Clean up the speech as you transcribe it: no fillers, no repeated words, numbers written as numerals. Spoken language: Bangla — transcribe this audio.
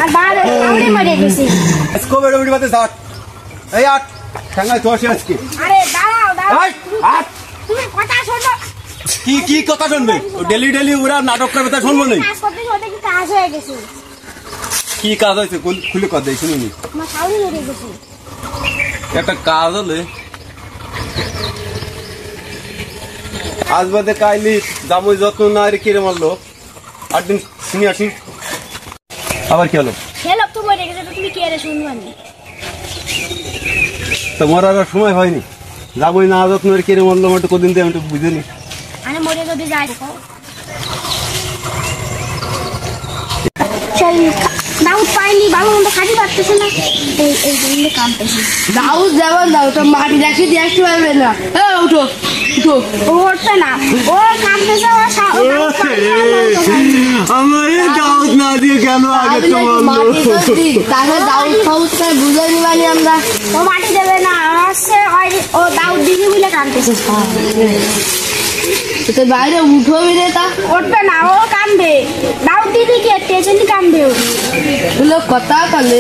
আর বারে আউরে মারে গেছি इसको बेड़ो बेड़ी बातें साथ ए यार संगा तो আছে আজকে আরে দাঁড়াও দাঁড়াও এই হাত তুমি কথা শোনো কি কথা শুনবে ডেলি ডেলি ওরা নাটক করবে তা শুনবো না কাজ করতে করতে কি কাজ হয়ে গেছে কি কাজ হইছে খুলে কথা দেই শুনুনি আমার সাউরি হয়ে গেছে একটা কাজ হলে আজ বাদে কাইলি জামুই যত্ন না রে কিরে মারলো 8 দিন শুনি আসি আবার কি হলো খেলো তো মরে গেছে তো তুমি কি আরে শুনবানি তোমার আর সময় হয়নি জামুই না যত্ন রে কিরে মারলো আমি তো কদিন দিয়ে আমি তো বুঝিনি আরে মরে যদি যাই দেখো চল দাউদ পাইনি ভালো মন্দ খাটি পারতেছ না এই জন্য কাম পেছি দাউদ যেমন দাও তো মাটি রাখি দিয়ে আসতে পারবে না উঠো উঠো ও উঠবে না ও কাম পেছে আমার দাউদ না দিয়ে কেন আগে তো বললো তাহলে দাউদ ফাউদ করে বুঝে নিবানি আমরা ও মাটি দেবে না আসছে ও দাউদ দিবি বলে কাম পেছে তো বাইরে উঠোবি রে তা উঠবে না ও কামবে দাউদ দিদি কি টেনশন কামবে কথা কালে